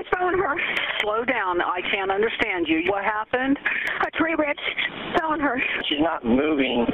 branch fell on her. Slow down. I can't understand you. What happened? A tree branch fell on her. She's not moving.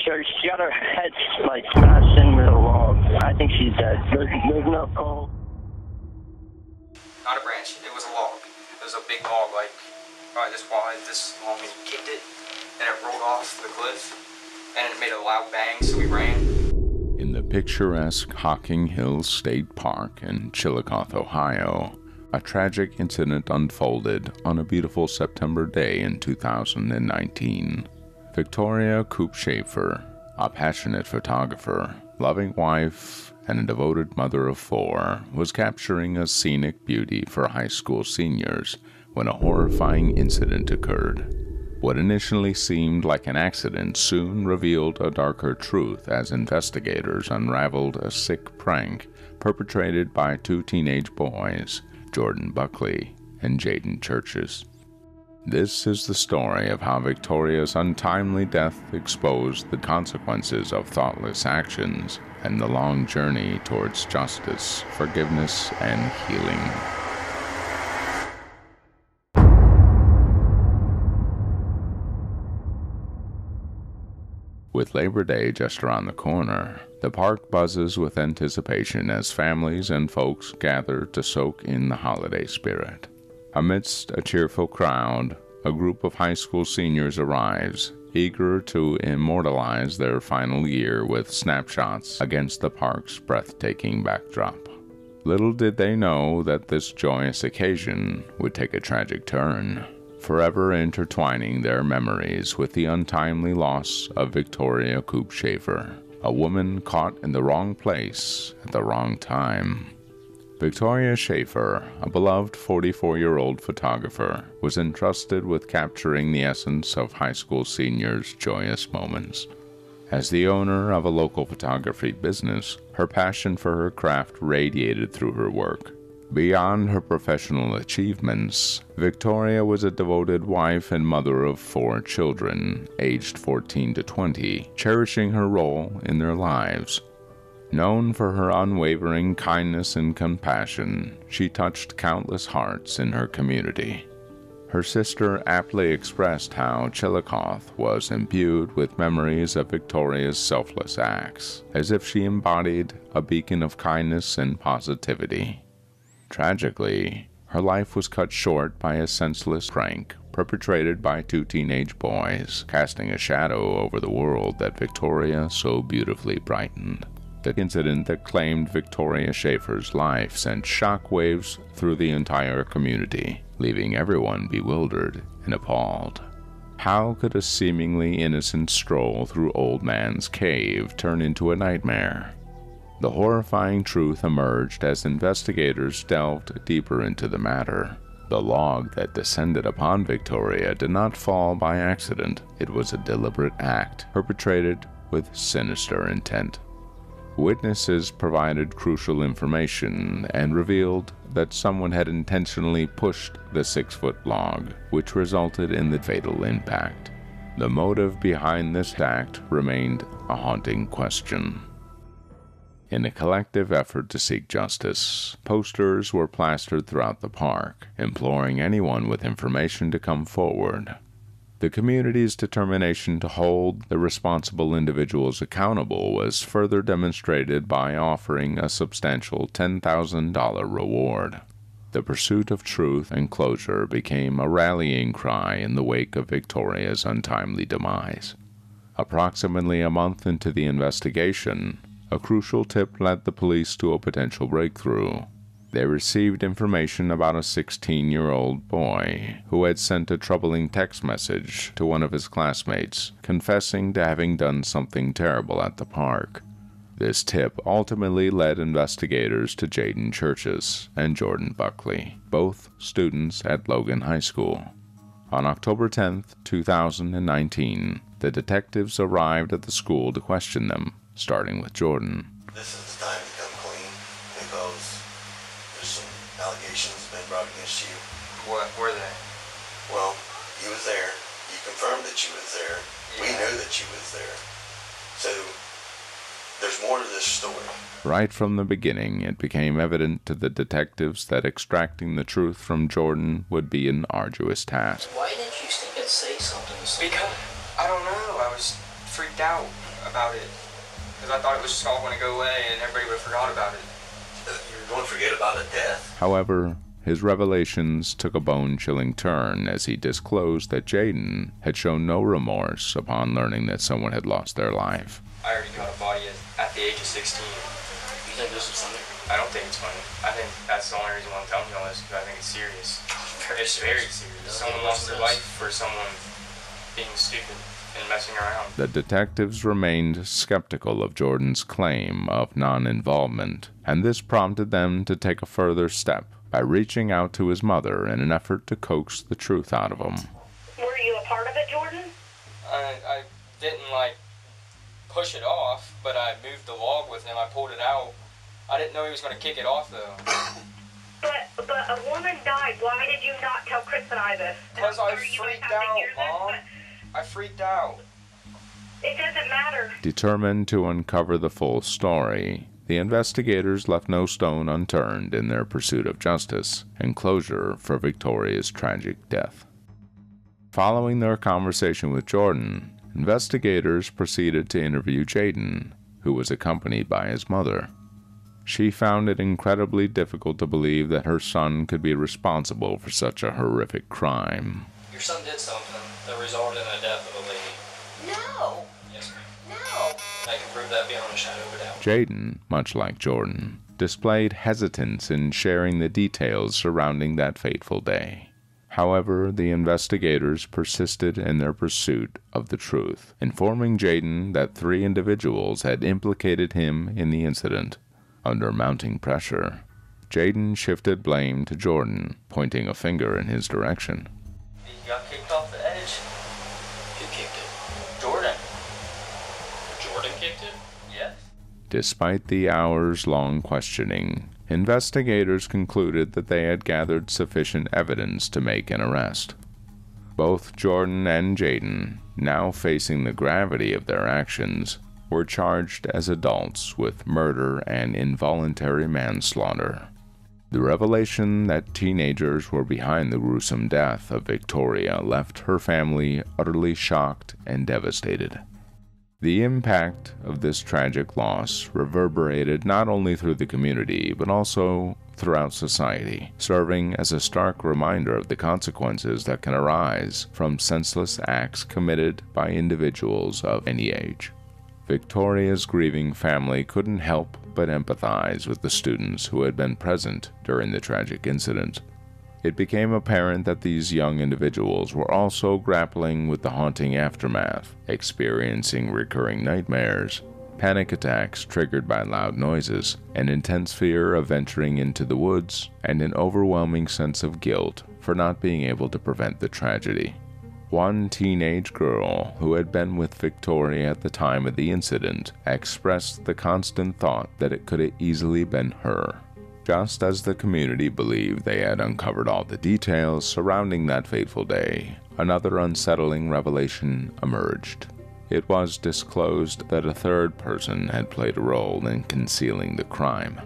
She got her head like smashed in with a log. I think she's dead. There's no call. Not a branch. It was a log. It was a big log, like probably this wide, this long, and he kicked it, and it rolled off the cliff, and it made a loud bang, so we ran. In the picturesque Hocking Hills State Park in Chillicothe, Ohio, a tragic incident unfolded on a beautiful September day in 2019. Victoria Keup Schafer, a passionate photographer, loving wife, and a devoted mother of 4, was capturing a scenic beauty for high school seniors when a horrifying incident occurred. What initially seemed like an accident soon revealed a darker truth as investigators unraveled a sick prank perpetrated by 2 teenage boys, Buckley and Jaden Churchheus. This is the story of how Victoria's untimely death exposed the consequences of thoughtless actions and the long journey towards justice, forgiveness, and healing. With Labor Day just around the corner, the park buzzes with anticipation as families and folks gather to soak in the holiday spirit. Amidst a cheerful crowd, a group of high school seniors arrives, eager to immortalize their final year with snapshots against the park's breathtaking backdrop. Little did they know that this joyous occasion would take a tragic turn, forever intertwining their memories with the untimely loss of Victoria Keup Schafer, a woman caught in the wrong place at the wrong time. Victoria Schafer, a beloved 44-year-old photographer, was entrusted with capturing the essence of high school seniors' joyous moments. As the owner of a local photography business, her passion for her craft radiated through her work. Beyond her professional achievements, Victoria was a devoted wife and mother of 4 children, aged 14 to 20, cherishing her role in their lives. Known for her unwavering kindness and compassion, she touched countless hearts in her community. Her sister aptly expressed how Chillicothe was imbued with memories of Victoria's selfless acts, as if she embodied a beacon of kindness and positivity. Tragically, her life was cut short by a senseless prank perpetrated by 2 teenage boys, casting a shadow over the world that Victoria so beautifully brightened. The incident that claimed Victoria Schafer's life sent shockwaves through the entire community, leaving everyone bewildered and appalled. How could a seemingly innocent stroll through Old Man's Cave turn into a nightmare? The horrifying truth emerged as investigators delved deeper into the matter. The log that descended upon Victoria did not fall by accident. It was a deliberate act perpetrated with sinister intent. Witnesses provided crucial information and revealed that someone had intentionally pushed the 6-foot log, which resulted in the fatal impact. The motive behind this act remained a haunting question. In a collective effort to seek justice, posters were plastered throughout the park, imploring anyone with information to come forward. The community's determination to hold the responsible individuals accountable was further demonstrated by offering a substantial $10,000 reward. The pursuit of truth and closure became a rallying cry in the wake of Victoria's untimely demise. Approximately a month into the investigation, a crucial tip led the police to a potential breakthrough. They received information about a 16-year-old boy who had sent a troubling text message to one of his classmates, confessing to having done something terrible at the park. This tip ultimately led investigators to Jaden Churchheus and Buckley, both students at Logan High School. On October 10, 2019, the detectives arrived at the school to question them, starting with Jordan. This is the time to come clean because there's some allegations been brought against you. What were they? Well, you was there. You confirmed that you was there. Yeah. We knew that you was there. So There's more to this story. Right from the beginning, it became evident to the detectives that extracting the truth from Jordan would be an arduous task. Why didn't you step and say something to someone? Because, I don't know, I was freaked out about it. Because I thought it was just all going to go away and everybody would have forgot about it. You're going to forget about a death? However, his revelations took a bone-chilling turn as he disclosed that Jaden had shown no remorse upon learning that someone had lost their life. I already got a body at the age of 16. You think this is funny? I don't think it's funny. I think that's the only reason why I'm telling you all this, because I think it's serious. It's very serious. Someone lost their life for someone being stupid and messing around. The detectives remained skeptical of Jordan's claim of non-involvement, and this prompted them to take a further step by reaching out to his mother in an effort to coax the truth out of him. Were you a part of it, Jordan? I didn't, push it off, but I moved the log with him. I pulled it out. I didn't know he was going to kick it off, though. But a woman died. Why did you not tell Chris and I this? Because I freaked out, Mom. I freaked out. It doesn't matter. Determined to uncover the full story, the investigators left no stone unturned in their pursuit of justice and closure for Victoria's tragic death. Following their conversation with Jordan, investigators proceeded to interview Jaden, who was accompanied by his mother. She found it incredibly difficult to believe that her son could be responsible for such a horrific crime. Your son did something that resulted in the death of a lady. No. Yes, ma'am. No. I can prove that beyond a shadow of a doubt. Jaden, much like Jordan, displayed hesitance in sharing the details surrounding that fateful day. However, the investigators persisted in their pursuit of the truth, informing Jaden that 3 individuals had implicated him in the incident. Under mounting pressure, Jaden shifted blame to Jordan, pointing a finger in his direction. He got kicked off the edge. Who kicked it? Jordan. Jordan kicked it? Yes. Despite the hours-long questioning, investigators concluded that they had gathered sufficient evidence to make an arrest. Both Jordan and Jaden, now facing the gravity of their actions, were charged as adults with murder and involuntary manslaughter. The revelation that teenagers were behind the gruesome death of Victoria left her family utterly shocked and devastated. The impact of this tragic loss reverberated not only through the community, but also throughout society, serving as a stark reminder of the consequences that can arise from senseless acts committed by individuals of any age. Victoria's grieving family couldn't help but empathize with the students who had been present during the tragic incident. It became apparent that these young individuals were also grappling with the haunting aftermath, experiencing recurring nightmares, panic attacks triggered by loud noises, an intense fear of venturing into the woods, and an overwhelming sense of guilt for not being able to prevent the tragedy. One teenage girl who had been with Victoria at the time of the incident expressed the constant thought that it could have easily been her. Just as the community believed they had uncovered all the details surrounding that fateful day, another unsettling revelation emerged. It was disclosed that a third person had played a role in concealing the crime.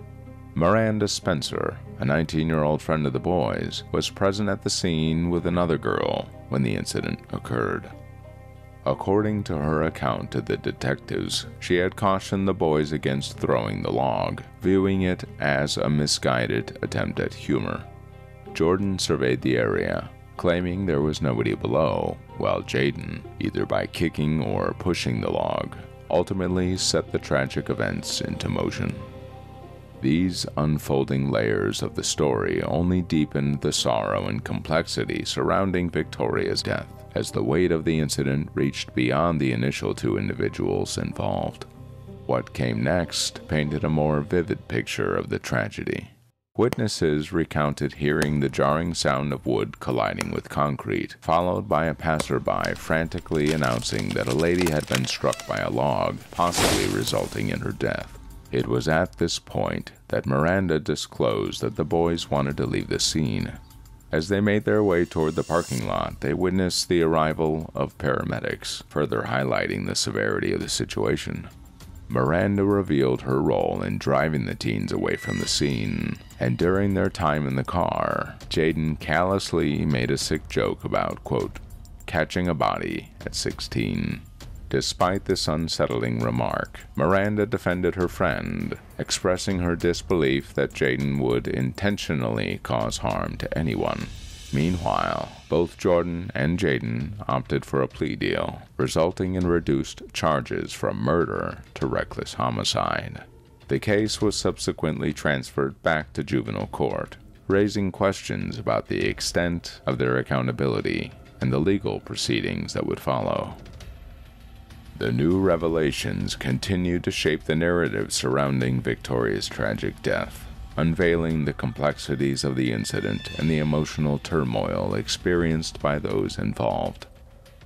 Miranda Spencer, a 19-year-old friend of the boys, was present at the scene with another girl when the incident occurred. According to her account to the detectives, she had cautioned the boys against throwing the log, viewing it as a misguided attempt at humor. Jordan surveyed the area, claiming there was nobody below, while Jaden, either by kicking or pushing the log, ultimately set the tragic events into motion. These unfolding layers of the story only deepened the sorrow and complexity surrounding Victoria's death, as the weight of the incident reached beyond the initial 2 individuals involved. What came next painted a more vivid picture of the tragedy. Witnesses recounted hearing the jarring sound of wood colliding with concrete, followed by a passerby frantically announcing that a lady had been struck by a log, possibly resulting in her death. It was at this point that Miranda disclosed that the boys wanted to leave the scene. As they made their way toward the parking lot, they witnessed the arrival of paramedics, further highlighting the severity of the situation. Miranda revealed her role in driving the teens away from the scene, and during their time in the car, Jaden callously made a sick joke about, quote, catching a body at 16. Despite this unsettling remark, Miranda defended her friend, expressing her disbelief that Jaden would intentionally cause harm to anyone. Meanwhile, both Jordan and Jaden opted for a plea deal, resulting in reduced charges from murder to reckless homicide. The case was subsequently transferred back to juvenile court, raising questions about the extent of their accountability and the legal proceedings that would follow. The new revelations continued to shape the narrative surrounding Victoria's tragic death, unveiling the complexities of the incident and the emotional turmoil experienced by those involved.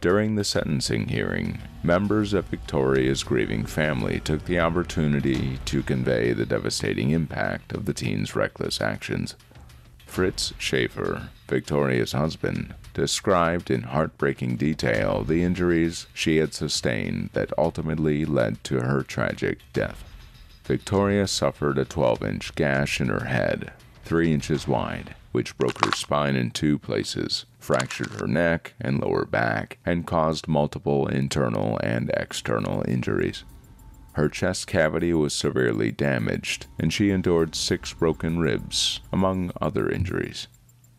During the sentencing hearing, members of Victoria's grieving family took the opportunity to convey the devastating impact of the teen's reckless actions. Fritz Schaefer, Victoria's husband, described in heartbreaking detail the injuries she had sustained that ultimately led to her tragic death. Victoria suffered a 12-inch gash in her head, 3 inches wide, which broke her spine in 2 places, fractured her neck and lower back, and caused multiple internal and external injuries. Her chest cavity was severely damaged, and she endured 6 broken ribs, among other injuries.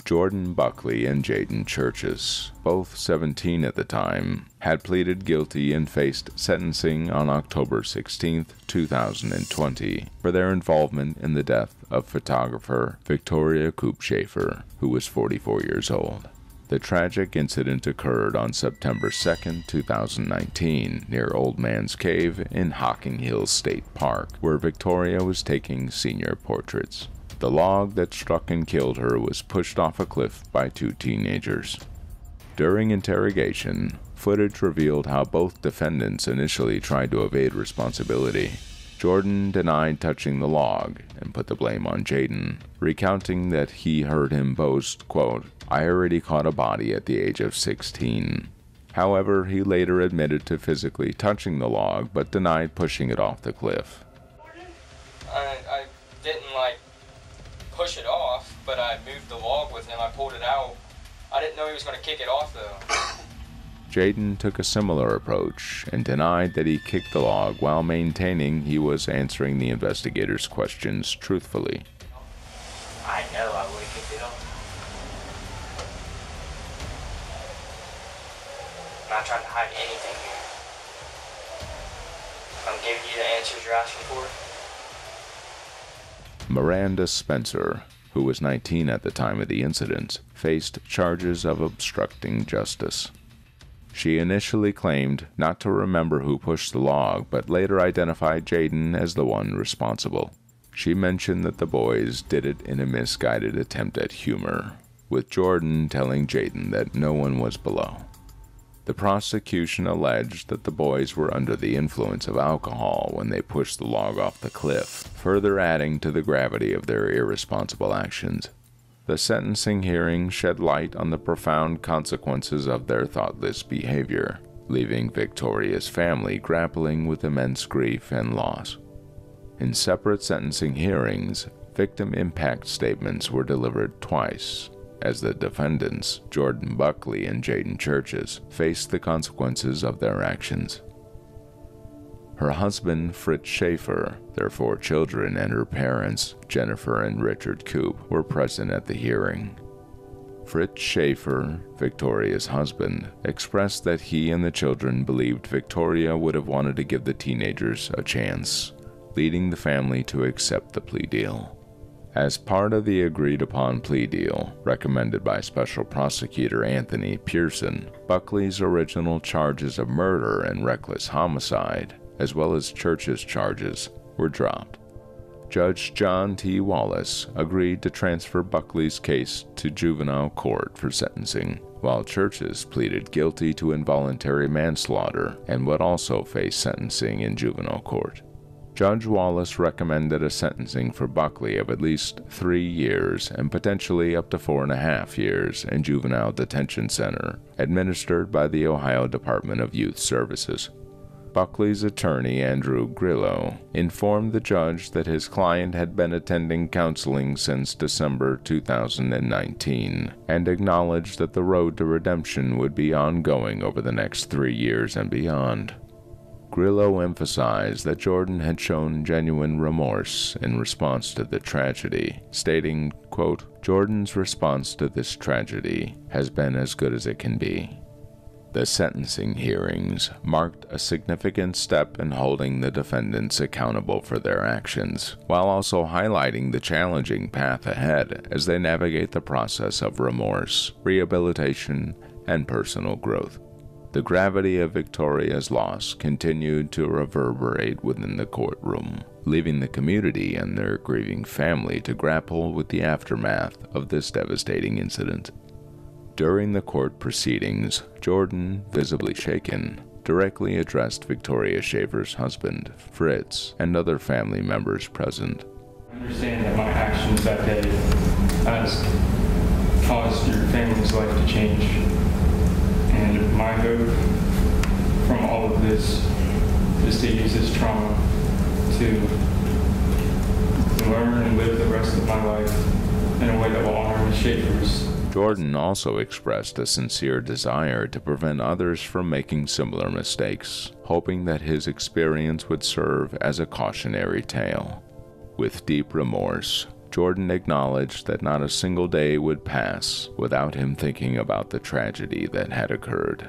Jordan Buckley and Jaden Churchheus, both 17 at the time, had pleaded guilty and faced sentencing on October 16, 2020, for their involvement in the death of photographer Victoria Keup Schafer, who was 44 years old. The tragic incident occurred on September 2, 2019, near Old Man's Cave in Hocking Hills State Park, where Victoria was taking senior portraits. The log that struck and killed her was pushed off a cliff by 2 teenagers. During interrogation, footage revealed how both defendants initially tried to evade responsibility. Jordan denied touching the log and put the blame on Jaden, recounting that he heard him boast, quote, I already caught a body at the age of 16. However, he later admitted to physically touching the log but denied pushing it off the cliff. I didn't push it off, but I moved the log with him. I pulled it out. I didn't know he was going to kick it off though. Jaden took a similar approach and denied that he kicked the log while maintaining he was answering the investigators' questions truthfully. I know I would have kicked it off. I'm not trying to hide anything here. I'm giving you the answers you're asking for. Miranda Spencer, who was 19 at the time of the incident, faced charges of obstructing justice. She initially claimed not to remember who pushed the log, but later identified Jaden as the one responsible. She mentioned that the boys did it in a misguided attempt at humor, with Jordan telling Jaden that no one was below. The prosecution alleged that the boys were under the influence of alcohol when they pushed the log off the cliff, further adding to the gravity of their irresponsible actions. The sentencing hearing shed light on the profound consequences of their thoughtless behavior, leaving Victoria's family grappling with immense grief and loss. In separate sentencing hearings, victim impact statements were delivered twice, as the defendants, Jordan Buckley and Jaden Churchheus, faced the consequences of their actions. Her husband, Fritz Schaefer, their 4 children, and her parents, Jennifer and Richard Keup, were present at the hearing. Fritz Schaefer, Victoria's husband, expressed that he and the children believed Victoria would have wanted to give the teenagers a chance, leading the family to accept the plea deal. As part of the agreed-upon plea deal, recommended by Special Prosecutor Anthony Pearson, Buckley's original charges of murder and reckless homicide, as well as Church's charges, were dropped. Judge John T. Wallace agreed to transfer Buckley's case to juvenile court for sentencing, while Church's pleaded guilty to involuntary manslaughter and would also face sentencing in juvenile court. Judge Wallace recommended a sentencing for Buckley of at least 3 years and potentially up to 4.5 years in juvenile detention center, administered by the Ohio Department of Youth Services. Buckley's attorney, Andrew Grillo, informed the judge that his client had been attending counseling since December 2019 and acknowledged that the road to redemption would be ongoing over the next 3 years and beyond. Grillo emphasized that Jordan had shown genuine remorse in response to the tragedy, stating, quote, "Jordan's response to this tragedy has been as good as it can be." The sentencing hearings marked a significant step in holding the defendants accountable for their actions, while also highlighting the challenging path ahead as they navigate the process of remorse, rehabilitation, and personal growth. The gravity of Victoria's loss continued to reverberate within the courtroom, leaving the community and their grieving family to grapple with the aftermath of this devastating incident. During the court proceedings, Jordan, visibly shaken, directly addressed Victoria Schaefer's husband, Fritz, and other family members present. I understand that my actions that day has caused your family's life to change. And my hope from all of this is to use this trauma to learn and live the rest of my life in a way that will honor the Schaefers. Jordan also expressed a sincere desire to prevent others from making similar mistakes, hoping that his experience would serve as a cautionary tale. With deep remorse, Jordan acknowledged that not a single day would pass without him thinking about the tragedy that had occurred.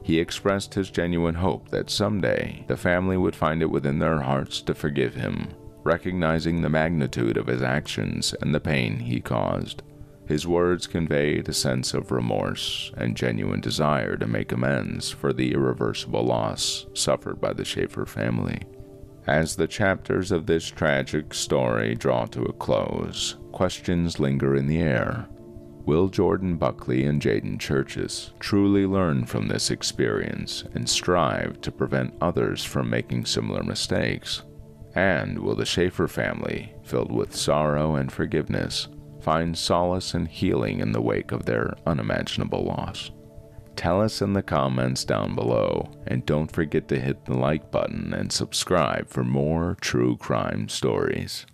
He expressed his genuine hope that someday the family would find it within their hearts to forgive him, recognizing the magnitude of his actions and the pain he caused. His words conveyed a sense of remorse and genuine desire to make amends for the irreversible loss suffered by the Schaefer family. As the chapters of this tragic story draw to a close, questions linger in the air. Will Jordan Buckley and Jaden Churchheus truly learn from this experience and strive to prevent others from making similar mistakes? And will the Schaefer family, filled with sorrow and forgiveness, find solace and healing in the wake of their unimaginable loss? Tell us in the comments down below, and don't forget to hit the like button and subscribe for more true crime stories.